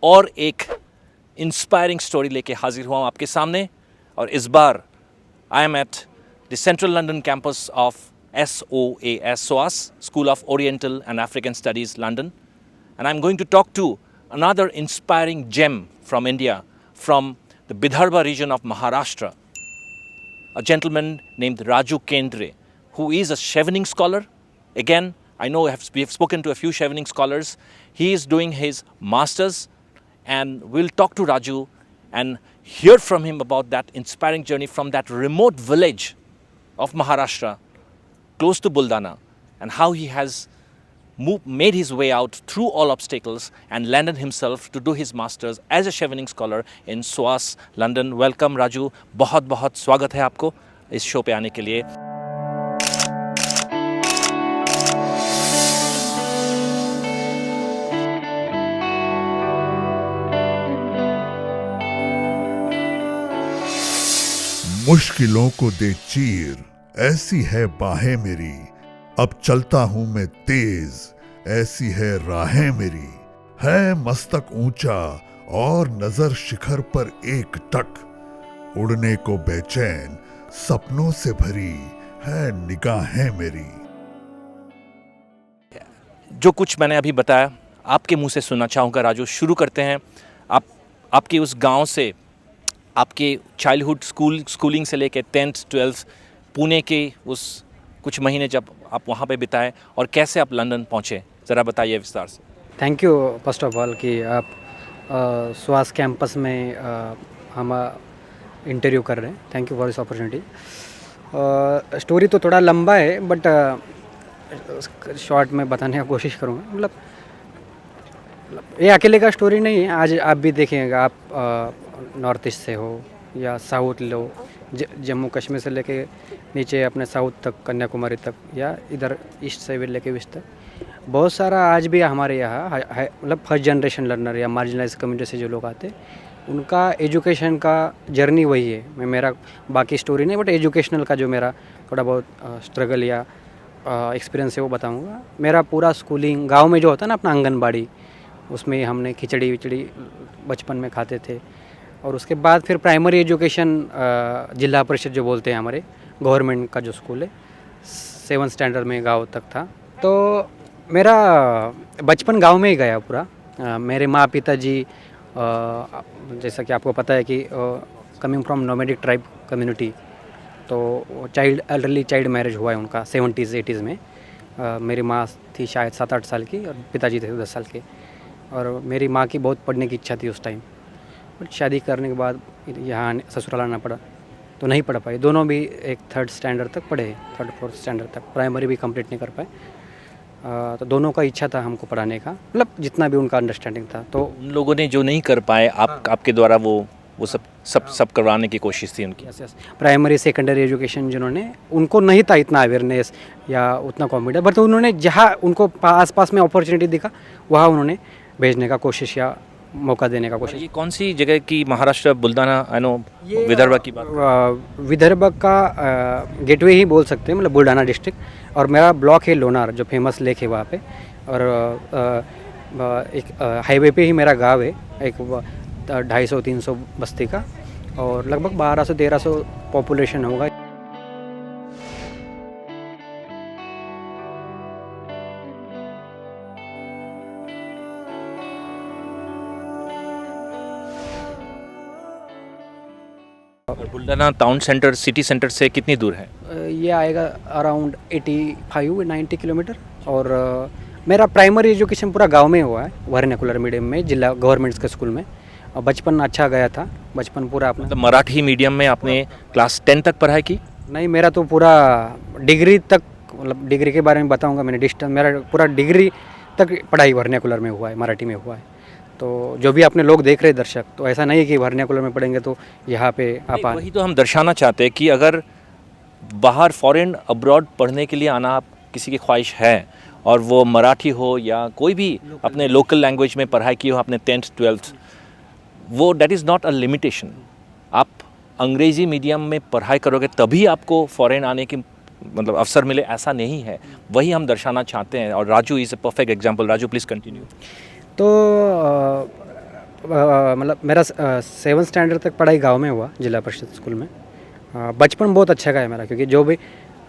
और एक inspiring story लेके हाजिर हुआ हूँ आपके सामने। और इस बार I am at the central London campus of SOAS, School of Oriental and African Studies, London. And I'm going to talk to another inspiring gem from India, from the Vidarbha region of Maharashtra, a gentleman named Raju Kendre, who is a Chevening scholar. Again, I know we have spoken to a few Chevening scholars. He is doing his masters, and we'll talk to Raju and hear from him about that inspiring journey from that remote village of Maharashtra, close to Buldana, and how he has made his way out through all obstacles and landed himself to do his masters as a Chevening scholar in SOAS, London. Welcome Raju, बहुत बहुत स्वागत है आपको इस show पे आने के लिए। मुश्किलों को दे चीर, ऐसी है बाहें मेरी, अब चलता हूं मैं तेज, ऐसी है राहें मेरी, है मस्तक ऊंचा और नजर शिखर पर एक टक, उड़ने को बेचैन सपनों से भरी है निगाहें मेरी। जो कुछ मैंने अभी बताया आपके मुंह से सुनना चाहूँगा राजू। शुरू करते हैं आपके उस गांव से, आपके चाइल्डहुड स्कूलिंग से लेकर 10th 12th पुणे के उस कुछ महीने जब आप वहाँ पे बिताए और कैसे आप लंदन पहुँचे, ज़रा बताइए विस्तार से। Thank you first of all कि आप स्वास कैंपस में हम इंटरव्यू कर रहे हैं। Thank you for this opportunity. Story तो थोड़ा लंबा है बट शॉर्ट में बताने का कोशिश करूँगा। मतलब ये अकेले का स्टोरी नहीं है। आज आप भी देखेंगे, आप नॉर्थ ईस्ट से हो या साउथ लो, जम्मू कश्मीर से लेके नीचे अपने साउथ तक, कन्याकुमारी तक, या इधर ईस्ट से भी लेके वेस्ट तक, बहुत सारा आज भी हमारे यहाँ मतलब फर्स्ट जनरेशन लर्नर या मार्जिनलाइज कम्युनिटी से जो लोग आते हैं, उनका एजुकेशन का जर्नी वही है। मैं मेरा बाकी स्टोरी नहीं बट एजुकेशनल का जो मेरा थोड़ा बहुत स्ट्रगल या एक्सपीरियंस है वो बताऊँगा। मेरा पूरा स्कूलिंग गाँव में जो होता है ना अपना आंगनबाड़ी, उसमें हमने खिचड़ी विचड़ी बचपन में खाते थे। और उसके बाद फिर प्राइमरी एजुकेशन जिला परिषद जो बोलते हैं हमारे गवर्नमेंट का जो स्कूल है, 7th स्टैंडर्ड में गांव तक था। तो मेरा बचपन गांव में ही गया पूरा। मेरे माँ पिताजी जैसा कि आपको पता है कि coming from nomadic tribe community, तो एल्डरली चाइल्ड मैरिज हुआ है उनका 70s 80s में। मेरी माँ थी शायद 7-8 साल की और पिताजी थे 10 साल के। और मेरी माँ की बहुत पढ़ने की इच्छा थी उस टाइम, बट शादी करने के बाद यहाँ ससुराल आना पड़ा तो नहीं पढ़ पाए। दोनों भी एक 3rd स्टैंडर्ड तक पढ़े, 3rd 4th स्टैंडर्ड तक। प्राइमरी भी कंप्लीट नहीं कर पाए। तो दोनों का इच्छा था हमको पढ़ाने का, मतलब जितना भी उनका अंडरस्टैंडिंग था। तो उन लोगों ने जो नहीं कर पाए आपके द्वारा वो सब करवाने की कोशिश थी उनकी। यस। प्राइमरी सेकेंडरी एजुकेशन जिन्होंने, उनको नहीं था इतना अवेयरनेस या उतना कॉन्फिडेंस, बट उन्होंने जहाँ उनको आसपास में अपॉर्चुनिटी दिखा वहाँ उन्होंने भेजने का कोशिश या मौका देने का कोशिश। ये कौन सी जगह की? महाराष्ट्र, बुल्दाना, आई नो विदर्भ की बात। विदर्भ का गेटवे ही बोल सकते हैं, मतलब बुल्डाना डिस्ट्रिक्ट। और मेरा ब्लॉक है लोनार, जो फेमस लेक है वहाँ पे। और एक हाईवे पे ही मेरा गांव है, एक 250-300 बस्ती का, और लगभग 1200-1300 पॉपुलेशन होगा। Buldhana town centre, city centre से कितनी दूर है? ये आएगा अराउंड 85-90 किलोमीटर। और मेरा प्राइमरी एजुकेशन पूरा गांव में हुआ है, वर्नाकुलर मीडियम में, जिला गवर्नमेंट के स्कूल में। और बचपन अच्छा गया था, बचपन पूरा अपना। मतलब मराठी मीडियम में आपने क्लास 10 तक पढ़ाई की? नहीं, मेरा तो पूरा डिग्री तक, मतलब डिग्री के बारे में बताऊंगा। मैंने डिस्टेंस, मेरा पूरा डिग्री तक पढ़ाई वर्नाकुलर में हुआ है, मराठी में हुआ है। तो जो भी अपने लोग देख रहे हैं दर्शक, तो ऐसा नहीं है कि वर्नाकुलर में पढ़ेंगे तो यहाँ पे आप आए। वही तो हम दर्शाना चाहते हैं कि अगर बाहर फॉरेन अब्रॉड पढ़ने के लिए आना आप किसी की ख्वाहिश है, और वो मराठी हो या कोई भी अपने लोकल लैंग्वेज में पढ़ाई की हो आपने 10th 12th, वो that is not a limitation. आप अंग्रेज़ी मीडियम में पढ़ाई करोगे तभी आपको फॉरेन आने की मतलब अवसर मिले, ऐसा नहीं है। वही हम दर्शाना चाहते हैं। और Raju is a perfect example. Raju please continue. तो मतलब मेरा 7th स्टैंडर्ड तक पढ़ाई गांव में हुआ, जिला परिषद स्कूल में। बचपन बहुत अच्छा गया मेरा, क्योंकि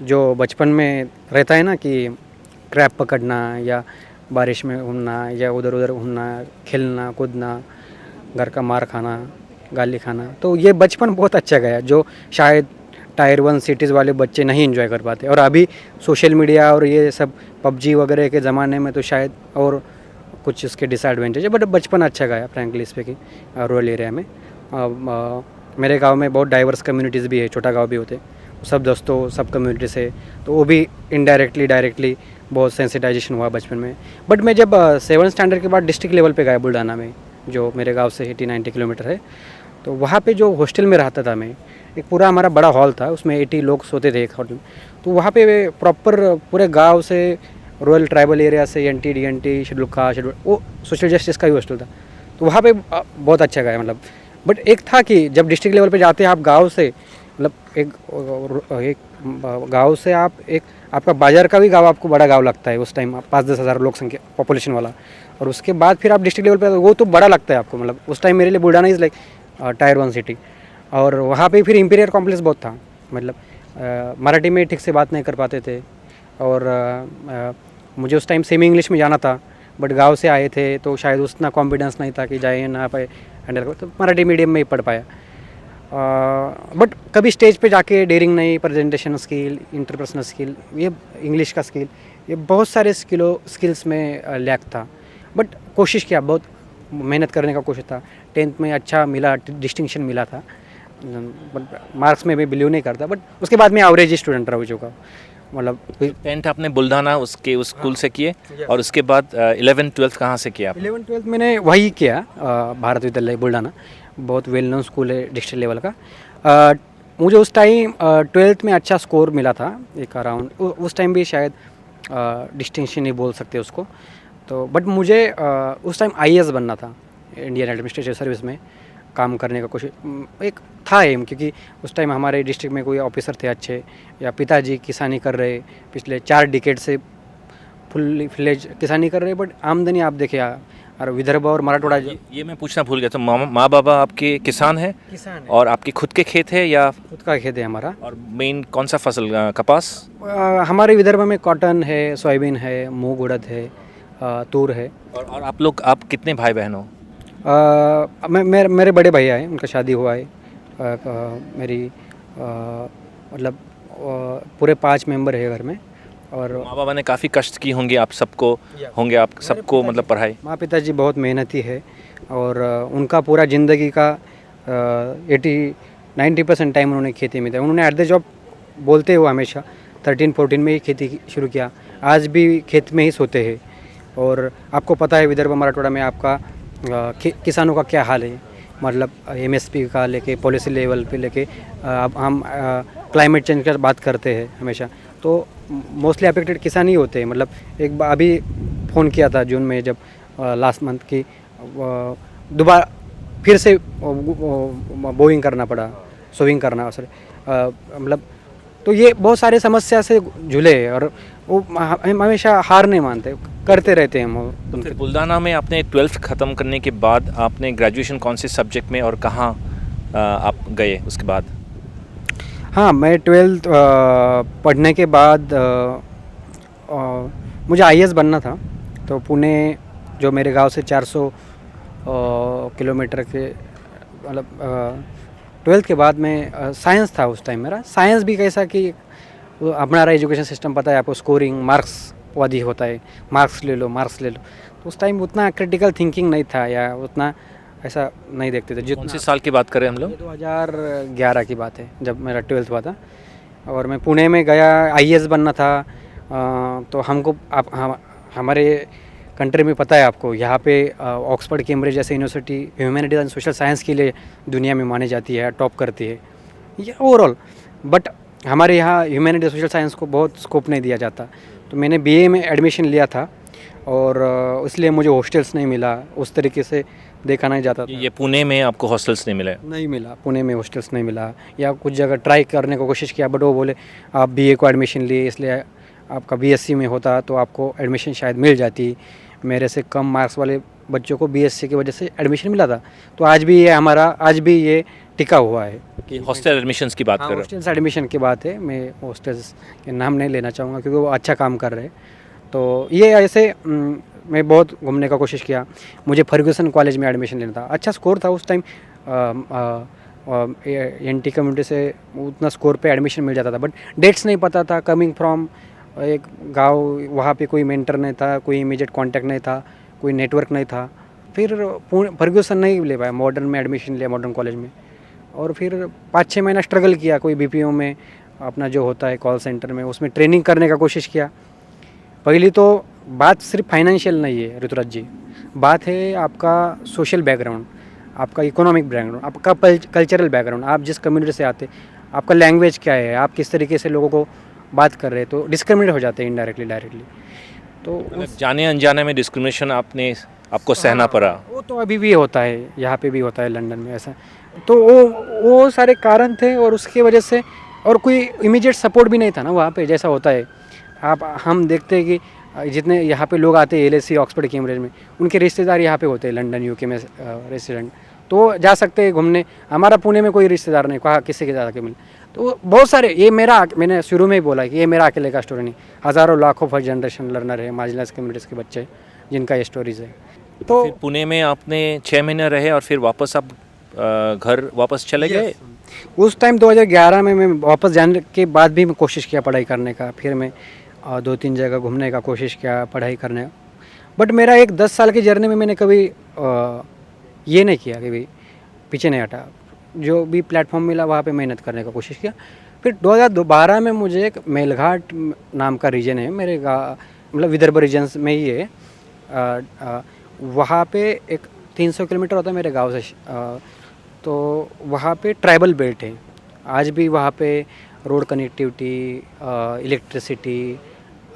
जो बचपन में रहता है ना कि क्रैप पकड़ना या बारिश में घूमना या उधर उधर घूमना, खेलना कूदना, घर का मार खाना, गाली खाना, तो ये बचपन बहुत अच्छा गया, जो शायद टायर 1 सिटीज़ वाले बच्चे नहीं एंजॉय कर पाते। और अभी सोशल मीडिया और ये सब पबजी वगैरह के ज़माने में तो शायद और कुछ उसके डिसएडवांटेज है, बट बचपन अच्छा गया फ्रैंकली स्पीकिंग रूरल एरिया में। मेरे गांव में बहुत डाइवर्स कम्युनिटीज़ भी है, छोटा गांव भी होते, सब दोस्तों सब कम्युनिटी से, तो वो भी इनडायरेक्टली डायरेक्टली बहुत सेंसिटाइजेशन हुआ बचपन में। बट मैं जब 7th स्टैंडर्ड के बाद डिस्ट्रिक्ट लेवल पे गया बुल्ढाना में, जो मेरे गांव से 80-90 किलोमीटर है, तो वहाँ पे जो हॉस्टल में रहता था मैं, एक पूरा हमारा बड़ा हॉल था, उसमें 80 लोग सोते थे एक हॉल में। तो वहाँ पे प्रॉपर पूरे गांव से, रूरल ट्राइबल एरिया से, NT DNT schedule caste schedule, वो सोशल जस्टिस का ही हॉस्टल था, तो वहाँ पे बहुत अच्छा गया मतलब। बट एक था कि जब डिस्ट्रिक्ट लेवल पे जाते हैं आप गांव से, मतलब एक गांव से आप एक आपका बाजार का भी गांव आपको बड़ा गांव लगता है उस टाइम, 5-10 हज़ार लोग संख्या पॉपुलेशन वाला, और उसके बाद फिर आप डिस्ट्रिक्ट लेवल पे, वो तो बड़ा लगता है आपको। मतलब उस टाइम मेरे लिए Buldhana is like tyre 1 city. और वहाँ पे फिर इंपीरियर कॉम्प्लेक्स बहुत था, मतलब मराठी में ठीक से बात नहीं कर पाते थे, और मुझे उस टाइम सेमी इंग्लिश में जाना था, बट गांव से आए थे तो शायद उतना कॉन्फिडेंस नहीं था कि जाए ना पाए हैंडल कर, तो मराठी मीडियम में ही पढ़ पाया। बट कभी स्टेज पे जाके डेयरिंग नहीं, प्रेजेंटेशन स्किल, इंटरपर्सनल स्किल, ये इंग्लिश का स्किल, ये बहुत सारे स्किल्स में लैक था। बट कोशिश किया, बहुत मेहनत करने का कोशिश था। 10th में अच्छा मिला, डिस्टिंक्शन मिला था, बट मार्क्स में भी बिलीव नहीं करता। बट उसके बाद मैं एवरेज स्टूडेंट रह चुका, मतलब 10th आपने बुल्ढाना उसके उस स्कूल से किए, और उसके बाद 11th-12th कहाँ से किया आप? 11th-12th मैंने वही किया, भारत विद्यालय बुल्ढाना, बहुत वेल नोन स्कूल है डिस्ट्रिक्ट लेवल का। मुझे उस टाइम 12th में अच्छा स्कोर मिला था, एक अराउंड, उस टाइम भी शायद डिस्टिंक्शन ही बोल सकते उसको। तो बट मुझे उस टाइम IAS बनना था, इंडियन एडमिनिस्ट्रेटिव सर्विस में काम करने का कोशिश एक था एम, क्योंकि उस टाइम हमारे डिस्ट्रिक्ट में कोई ऑफिसर थे अच्छे, या पिताजी किसानी कर रहे, पिछले 4 डिकेड से फुल फ्लेज किसानी कर रहे, बट आमदनी आप देखिए, और विदर्भ और मराठवाड़ा ये मैं पूछना भूल गया, तो माँ बाबा आपके किसान हैं? किसान है, और आपके खुद के खेत है या? खुद का खेत है हमारा। और मेन कौन सा फसल, कपास? हमारे विदर्भ में कॉटन है, सोयाबीन है, मूंग उड़द है, तूर है। और आप कितने भाई बहन हो? मेरे बड़े भैया हैं, उनका शादी हुआ है। मेरी मतलब पूरे 5 मेंबर है घर में। और माँ बाबा ने काफ़ी कष्ट की होंगे आप सबको मतलब पढ़ाई? माँ पिताजी बहुत मेहनती है, और उनका पूरा ज़िंदगी का 80-90% टाइम उन्होंने खेती में था। उन्होंने एट द जॉब बोलते हो हमेशा 13-14 में ही खेती शुरू किया, आज भी खेत में ही सोते हैं। और आपको पता है विदर्भ मराठवाड़ा में आपका किसानों का क्या हाल है, मतलब MSP का लेके पॉलिसी लेवल पे लेके अब हम क्लाइमेट चेंज की बात करते हैं हमेशा, तो मोस्टली अफेक्टेड किसान ही होते हैं। मतलब एक बार अभी फ़ोन किया था जून में, जब लास्ट मंथ की दोबारा फिर से बोइंग करना पड़ा, सोविंग करना सर, मतलब तो ये बहुत सारे समस्या से झूले, और वो हमेशा हार नहीं मानते, करते रहते हैं हम। तो फिर बुल्ढाना में आपने 12th ख़त्म करने के बाद आपने ग्रेजुएशन कौन से सब्जेक्ट में और कहाँ आप गए उसके बाद? हाँ, मैं 12th पढ़ने के बाद मुझे IAS बनना था, तो पुणे जो मेरे गांव से 400 किलोमीटर के, मतलब 12th के बाद में साइंस था उस टाइम मेरा। साइंस भी कैसा कि हमारा एजुकेशन सिस्टम पता है आपको, स्कोरिंग मार्क्स वादी होता है, मार्क्स ले लो। तो उस टाइम उतना क्रिटिकल थिंकिंग नहीं था, या उतना ऐसा नहीं देखते थे। कौन से साल की बात करें हम लोग? 2011 की बात है, जब मेरा 12th हुआ था, और मैं पुणे में गया, IAS बनना था। तो हमको हमारे कंट्री में पता है आपको, यहाँ पे ऑक्सफोर्ड कैम्ब्रिज जैसे university humanities and social science के लिए दुनिया में मानी जाती है, टॉप करती है ये ओवरऑल। बट हमारे यहाँ ह्यूमैनिटीज़ सोशल साइंस को बहुत स्कोप नहीं दिया जाता। तो मैंने BA में एडमिशन लिया था, और इसलिए मुझे हॉस्टल्स नहीं मिला, उस तरीके से देखा नहीं जाता था। ये पुणे में आपको हॉस्टल्स नहीं मिला, पुणे में हॉस्टल्स नहीं मिला, या कुछ जगह ट्राई करने को कोशिश किया, बट वो बोले आप BA को एडमिशन लिए, इसलिए आपका BSc में होता तो आपको एडमिशन शायद मिल जाती। मेरे से कम मार्क्स वाले बच्चों को बीएससी की वजह से एडमिशन मिला था। तो आज भी ये हमारा आज भी ये टिका हुआ है कि हॉस्टल एडमिशंस की बात कर रहे हो। हॉस्टल्स एडमिशन की बात है। मैं हॉस्टल्स के नाम नहीं लेना चाहूँगा क्योंकि वो अच्छा काम कर रहे हैं। तो ये ऐसे मैं बहुत घूमने का कोशिश किया। मुझे फर्ग्यूसन कॉलेज में एडमिशन लेना था, अच्छा स्कोर था उस टाइम, एनटी कम्युनिटी से उतना स्कोर पे एडमिशन मिल जाता था, बट डेट्स नहीं पता था। कमिंग फ्रॉम एक गांव, वहाँ पे कोई मेंटर नहीं था, कोई इमीडिएट कांटेक्ट नहीं था, कोई नेटवर्क नहीं था। फिर फर्ग्यूसन नहीं ले पाया, मॉडर्न में एडमिशन लिया, मॉडर्न कॉलेज में। और फिर 5-6 महीना स्ट्रगल किया, कोई बीपीओ में अपना जो होता है कॉल सेंटर में, उसमें ट्रेनिंग करने का कोशिश किया। पहली तो बात सिर्फ फाइनेंशियल नहीं है ऋतुराज जी, बात है आपका सोशल बैकग्राउंड, आपका इकोनॉमिक बैकग्राउंड, आपका कल्चरल बैकग्राउंड, आप जिस कम्युनिटी से आते, आपका लैंग्वेज क्या है, आप किस तरीके से लोगों को बात कर रहे हैं, तो डिस्क्रिमिनेट हो जाते हैं इनडायरेक्टली डायरेक्टली। तो जाने अनजाने में डिस्क्रिमिनेशन आपको सहना पड़ा। वो तो अभी भी होता है, यहाँ पे भी होता है लंदन में ऐसा। तो वो सारे कारण थे और उसकी वजह से, और कोई इमीडिएट सपोर्ट भी नहीं था ना वहाँ पे, जैसा होता है। हम देखते हैं कि जितने यहाँ पे लोग आते हैं LSE ऑक्सफोर्ड कैम्ब्रिज में, उनके रिश्तेदार यहाँ पे होते हैं लंदन यूके में रेसिडेंट, तो जा सकते हैं घूमने। हमारा पुणे में कोई रिश्तेदार नहीं, कहाँ किसी के जाके मिले। तो बहुत सारे, ये मैंने शुरू में ही बोला कि ये मेरा अकेले का स्टोरी नहीं, हज़ारों लाखों फर्स्ट जनरेशन लर्नर है, मार्जिनलाइज्ड कम्युनिटीज़ के बच्चे जिनका ये स्टोरीज़ है। तो फिर पुणे में आपने 6 महीने रहे और फिर वापस आप घर वापस चले गए। उस टाइम 2011 में मैं वापस जाने के बाद भी मैं कोशिश किया पढ़ाई करने का, फिर मैं 2-3 जगह घूमने का कोशिश किया, पढ़ाई करने का। बट मेरा एक 10 साल की जर्नी में मैंने कभी ये नहीं किया कि भाई पीछे नहीं हटा, जो भी प्लेटफॉर्म मिला वहाँ पे मेहनत करने का कोशिश किया। फिर 2012 में मुझे एक मेलघाट नाम का रीजन है मेरे मतलब विदर्भ रीजन में ही है, वहाँ पे एक 300 किलोमीटर होता है मेरे गांव से, तो वहाँ पे ट्राइबल बेल्ट है। आज भी वहाँ पे road connectivity, electricity,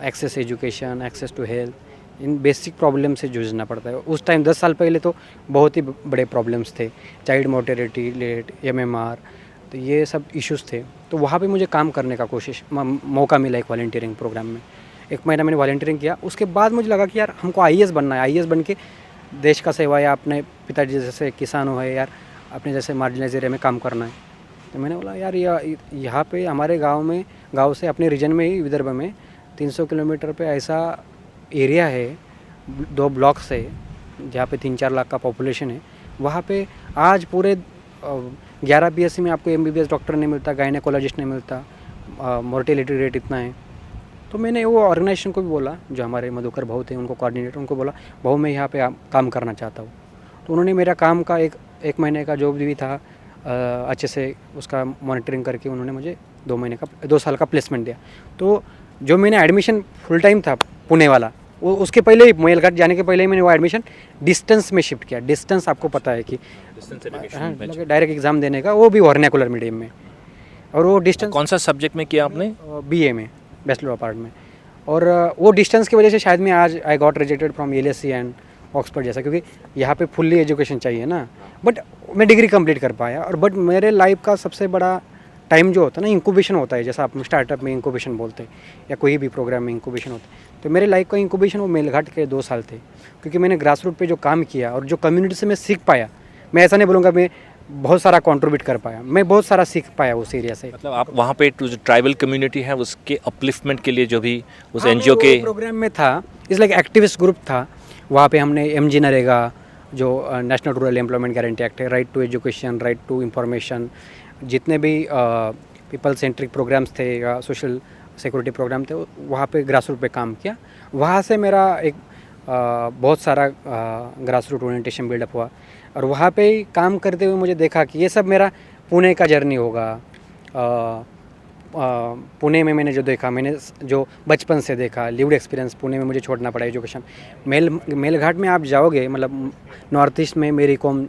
access education, access to health, इन बेसिक प्रॉब्लम से जूझना पड़ता है। उस टाइम 10 साल पहले तो बहुत ही बड़े प्रॉब्लम्स थे, चाइल्ड मोर्टेलिटी रेट, MMR, तो ये सब इश्यूज़ थे। तो वहाँ पे मुझे काम करने का मौका मिला एक वॉलंटियरिंग प्रोग्राम में। 1 महीना मैंने वॉलंटियरिंग किया। उसके बाद मुझे लगा कि यार हमको IAS बनना है, IAS बन के देश का सेवा, या अपने पिताजी जैसे किसान हो यार, अपने जैसे मार्जिनलाइज्ड एरिया में काम करना है। तो मैंने बोला यार यहाँ पे हमारे गांव से अपने रीजन में ही, विदर्भ में 300 किलोमीटर पे ऐसा एरिया है, 2 ब्लॉक्स है जहाँ पे 3-4 लाख का पॉपुलेशन है। वहाँ पे आज पूरे 11 BSc में आपको MBBS डॉक्टर नहीं मिलता, गायनेकोलॉजिस्ट नहीं मिलता, मोर्टेलिटी रेट इतना है। तो मैंने वो ऑर्गेनाइजेशन को भी बोला, जो हमारे मधुकर भाऊ थे, उनको कोऑर्डिनेटर, उनको बोला भाऊ मैं यहाँ पे काम करना चाहता हूँ। तो उन्होंने मेरा काम का एक महीने का जो भी था अच्छे से उसका मॉनिटरिंग करके उन्होंने मुझे 2 साल का प्लेसमेंट दिया। तो जो मैंने एडमिशन फुल टाइम था पुणे वाला, वो उसके पहले ही, मेलघाट जाने के पहले ही मैंने वो एडमिशन डिस्टेंस में शिफ्ट किया। डिस्टेंस आपको पता है कि डायरेक्ट एग्ज़ाम देने का, वो भी वर्नाकुलर मीडियम में। और वो डिस्टेंस कौन सा सब्जेक्ट में किया आपने? BA में, बैचलर ऑफ आर्ट में। और वो डिस्टेंस की वजह से शायद मैं आज I got rejected from LSE and Oxford जैसा, क्योंकि यहाँ पे फुल्ली एजुकेशन चाहिए ना। बट मैं डिग्री कंप्लीट कर पाया। और बट मेरे लाइफ का सबसे बड़ा टाइम जो होता है ना, इंक्यूबेशन होता है, जैसा आप स्टार्टअप में इंक्यूबेशन बोलते हैं या कोई भी प्रोग्राम में इंक्यूबेशन होता है। तो मेरे लाइफ का इंक्यूबेशन वो मेलघाट के 2 साल थे, क्योंकि मैंने ग्रास रूट पे जो काम किया और जो कम्युनिटी से मैं सीख पाया। मैं ऐसा नहीं बोलूँगा मैं बहुत सारा कंट्रीब्यूट कर पाया, मैं बहुत सारा सीख पाया उस एरिया से। मतलब आप वहाँ पे जो ट्राइबल कम्युनिटी है उसके अपलिफ्टमेंट के लिए जो भी उस NGO के प्रोग्राम में था, इस लाइक एक्टिविस्ट ग्रुप था। वहाँ पे हमने MG नरेगा, जो national rural employment guarantee act है, right to education, right to information, जितने भी पीपल सेंट्रिक प्रोग्राम्स थे या सोशल सिक्योरिटी प्रोग्राम थे, वहाँ पे ग्रास रूट पे काम किया। वहाँ से मेरा एक बहुत सारा ग्रास रूट ओरिएंटेशन बिल्डअप हुआ। और वहाँ पे ही काम करते हुए मुझे देखा कि ये सब मेरा पुणे का जर्नी होगा। पुणे में मैंने जो देखा, मैंने जो बचपन से देखा, लिव्ड एक्सपीरियंस, पुणे में मुझे छोड़ना पड़ा एजुकेशन। मेलघाट में आप जाओगे, मतलब नॉर्थ ईस्ट में मेरी कॉम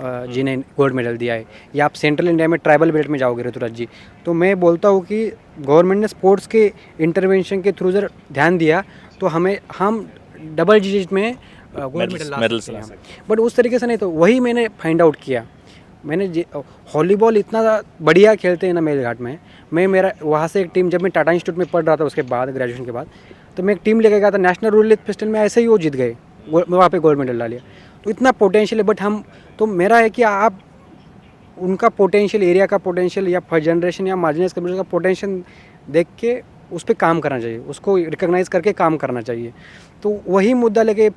जिन्हें गोल्ड मेडल दिया है, या आप सेंट्रल इंडिया में ट्राइबल बेल्ट में जाओगे ऋतुराज जी, तो मैं बोलता हूँ कि गवर्नमेंट ने स्पोर्ट्स के इंटरवेंशन के थ्रू जर ध्यान दिया तो हम डबल डिजिट में गोल्ड मेडल ला सकते हैं। बट उस तरीके से नहीं। तो वही मैंने फाइंड आउट किया। मैंने वॉलीबॉल इतना बढ़िया खेलते हैं ना मेलघाट में। मेरा वहाँ से एक टीम, जब मैं टाटा इंस्टीट्यूट में पढ़ रहा था उसके बाद, ग्रेजुएशन के बाद, तो मैं एक टीम लेके गया था नेशनल रूरल यूथ फेस्टिवल में। ऐसे ही वो जीत गए वहाँ पे गोल्ड मेडल ला लिया। तो इतना पोटेंशियल है, बट हम तो मेरा है कि आप उनका पोटेंशियल, एरिया का पोटेंशियल या फर्स्ट जनरेशन या मार्जिनलाइज कम्युनिटी का पोटेंशियल देख के उस पर काम करना चाहिए, उसको रिकॉग्नाइज करके काम करना चाहिए। तो वही मुद्दा लेके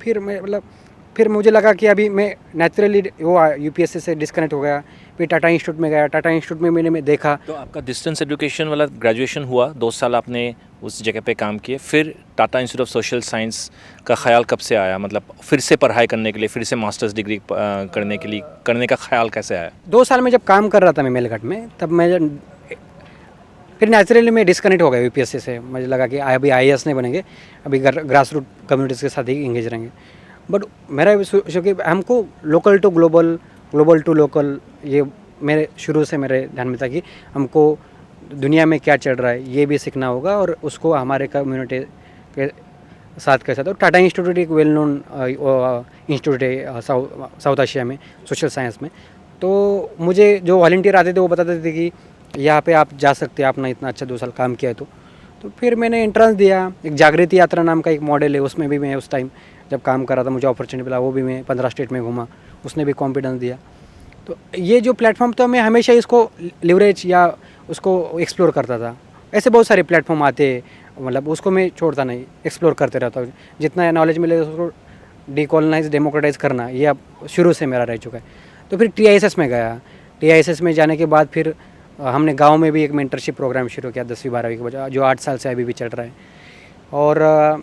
फिर मुझे लगा कि अभी मैं नेचुरली वो यूपीएससी से डिस्कनेक्ट हो गया, फिर टाटा इंस्टीट्यूट में गया। टाटा इंस्टीट्यूट में मैंने देखा। तो आपका डिस्टेंस एजुकेशन वाला ग्रेजुएशन हुआ, 2 साल आपने उस जगह पे काम किए, फिर Tata institute of social science का ख्याल कब से आया? मतलब फिर से पढ़ाई करने के लिए, फिर से मास्टर्स डिग्री करने का ख्याल कैसे आया? 2 साल में जब काम कर रहा था मैं मेलघाट में, तब मैं फिर नेचुरली मैं डिस्कनेक्ट हो गया यूपीएससी से। मुझे लगा कि अभी आईएएस नहीं बनेंगे, अभी ग्रास रूट कम्युनिटीज़ के साथ ही इंगेज रहेंगे। बट मेरा कि हमको local to global, global to local, ये मेरे शुरू से मेरे ध्यान में था कि हमको दुनिया में क्या चल रहा है ये भी सीखना होगा और उसको हमारे कम्युनिटी के साथ कैसा। तो टाटा इंस्टीट्यूट एक वेल नोन इंस्टीट्यूट है साउथ एशिया में सोशल साइंस में। तो मुझे जो वॉलंटियर आते थे वो बताते थे कि यहाँ पे आप जा सकते हैं, आपने इतना अच्छा 2 साल काम किया है। तो फिर मैंने एंट्रेंस दिया। एक जागृति यात्रा नाम का एक मॉडल है, उसमें भी मैं उस टाइम जब काम कर रहा था मुझे अपॉर्चुनिटी मिला, वो भी मैं 15 स्टेट में घूमा, उसने भी कॉन्फिडेंस दिया। तो ये जो प्लेटफॉर्म, तो मैं हमेशा इसको लिवरेज या उसको एक्सप्लोर करता था। ऐसे बहुत सारे प्लेटफॉर्म आते हैं, मतलब उसको मैं छोड़ता नहीं, एक्सप्लोर करते रहता हूँ। जितना नॉलेज मिले उसको डिकॉलोनाइज, डेमोक्रेटाइज करना, ये अब शुरू से मेरा रह चुका है। तो फिर टीआईएसएस में गया। टीआईएसएस में जाने के बाद फिर हमने गांव में भी एक मेंटरशिप प्रोग्राम शुरू किया 10वीं 12वीं के बच्चों, जो 8 साल से अभी भी चल रहा है। और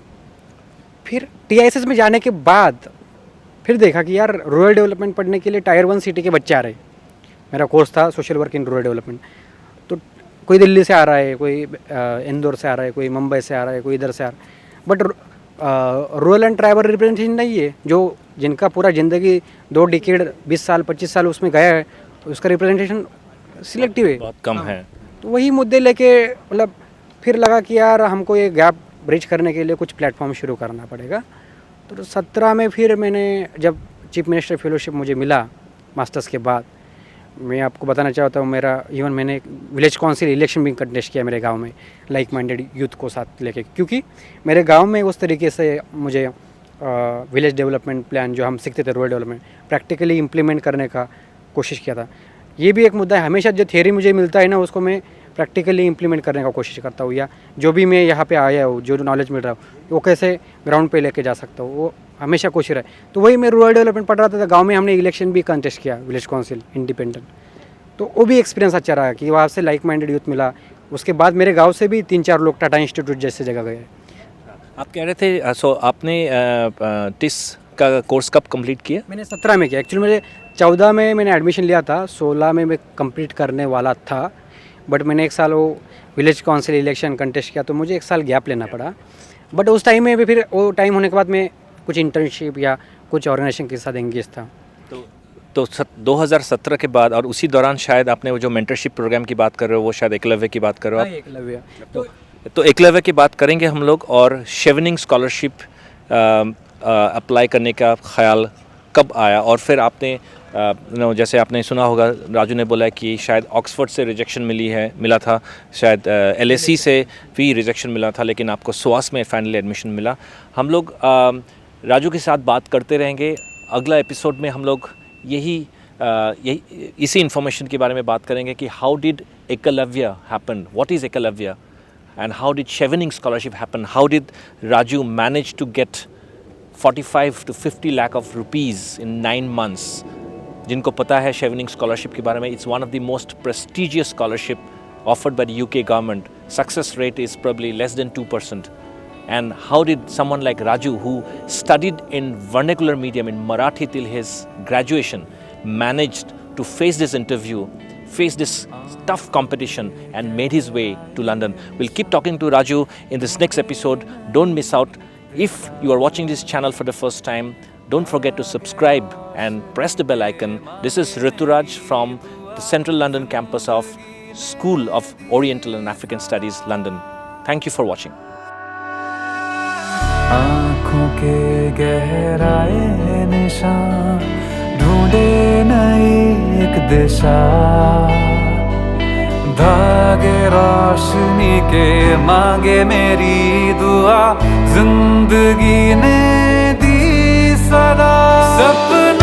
फिर टीआईएसएस में जाने के बाद फिर देखा कि यार रूरल डेवलपमेंट पढ़ने के लिए टायर 1 सिटी के बच्चे आ रहे। मेरा कोर्स था social work in rural development. तो कोई दिल्ली से आ रहा है, कोई इंदौर से आ रहा है, कोई मुंबई से आ रहा है, कोई इधर से आ रहा है। But rural and tribal representation नहीं है, जो जिनका पूरा ज़िंदगी 2 डिकेड 20 साल 25 साल उसमें गया है, उसका रिप्रेजेंटेशन सिलेक्टिव है, बहुत कम है। तो वही मुद्दे लेके मतलब फिर लगा कि यार हमको ये गैप ब्रिज करने के लिए कुछ प्लेटफॉर्म शुरू करना पड़ेगा। तो 17 में फिर मैंने जब चीफ मिनिस्टर फेलोशिप मुझे मिला मास्टर्स के बाद, मैं आपको बताना चाहता हूँ मेरा इवन मैंने विलेज काउंसिल इलेक्शन भी कंटेस्ट किया मेरे गांव में, लाइक माइंडेड यूथ को साथ लेके, क्योंकि मेरे गांव में उस तरीके से मुझे विलेज डेवलपमेंट प्लान जो हम सीखते थे रूरल डेवलपमेंट प्रैक्टिकली इम्प्लीमेंट करने का कोशिश किया था। ये भी एक मुद्दा है, हमेशा जो थियरी मुझे मिलता है ना उसको मैं प्रैक्टिकली इम्प्लीमेंट करने का कोशिश करता हूँ, या जो भी मैं यहाँ पे आया हूँ जो नॉलेज मिल रहा है वो कैसे ग्राउंड पे लेके जा सकता हूँ, वो हमेशा कोशिश रहे। तो वही मैं रूरल डेवलपमेंट पढ़ रहा था, गांव में हमने इलेक्शन भी कंटेस्ट किया विलेज काउंसिल इंडिपेंडेंट। तो वो भी एक्सपीरियंस अच्छा रहा कि वहाँ से लाइक माइंडेड यूथ मिला। उसके बाद मेरे गाँव से भी 3-4 लोग टाटा इंस्टीट्यूट जैसे जगह गए। आप कह रहे थे सो आपने टिस का कोर्स कब कंप्लीट किया? मैंने 17 में किया। एक्चुअली मुझे 14 में मैंने एडमिशन लिया था, 16 में मैं कंप्लीट करने वाला था, बट मैंने 1 साल वो विलेज काउंसिल इलेक्शन कंटेस्ट किया, तो मुझे 1 साल गैप लेना पड़ा। बट उस टाइम में भी फिर वो टाइम होने के बाद मैं कुछ इंटर्नशिप या कुछ ऑर्गेनाइजेशन के साथ एंगेज था। तो 2017 के बाद और उसी दौरान शायद आपने वो जो मेंटरशिप प्रोग्राम की बात कर रहे हो वो शायद एकलव्य की बात कर रहे हो आप? एकलव्य। तो एकलव्य की बात करेंगे हम लोग, और शेवनिंग स्कॉलरशिप अप्लाई करने का ख्याल कब आया? और फिर आपने जैसे आपने सुना होगा राजू ने बोला कि शायद ऑक्सफोर्ड से रिजेक्शन मिला था, शायद LSE से भी रिजेक्शन मिला था, लेकिन आपको SOAS में फाइनली एडमिशन मिला। हम लोग राजू के साथ बात करते रहेंगे। अगला एपिसोड में हम लोग इसी इन्फॉर्मेशन के बारे में बात करेंगे कि how did Eklavya happen, what is Eklavya, and how did Chevening scholarship happen? How did Raju manage to get 45 to 50 lakh of rupees in 9 months? जिनको पता है Chevening scholarship के बारे में, it's one of the most prestigious scholarship offered by the UK government. Success rate is probably less than 2%. And how did someone like Raju, who studied in vernacular medium in Marathi till his graduation, managed to face this interview, face this tough competition and made his way to London? We'll keep talking to Raju in this next episode. Don't miss out. If you are watching this channel for the first time, don't forget to subscribe and press the bell icon. This is Rituraj from the Central London campus of School of Oriental and African Studies, London. Thank you for watching. आँखों के गहराए निशान ढूंढे नई एक दिशा, धागे रोशनी के मांगे मेरी दुआ, जिंदगी ने दी सदा सपना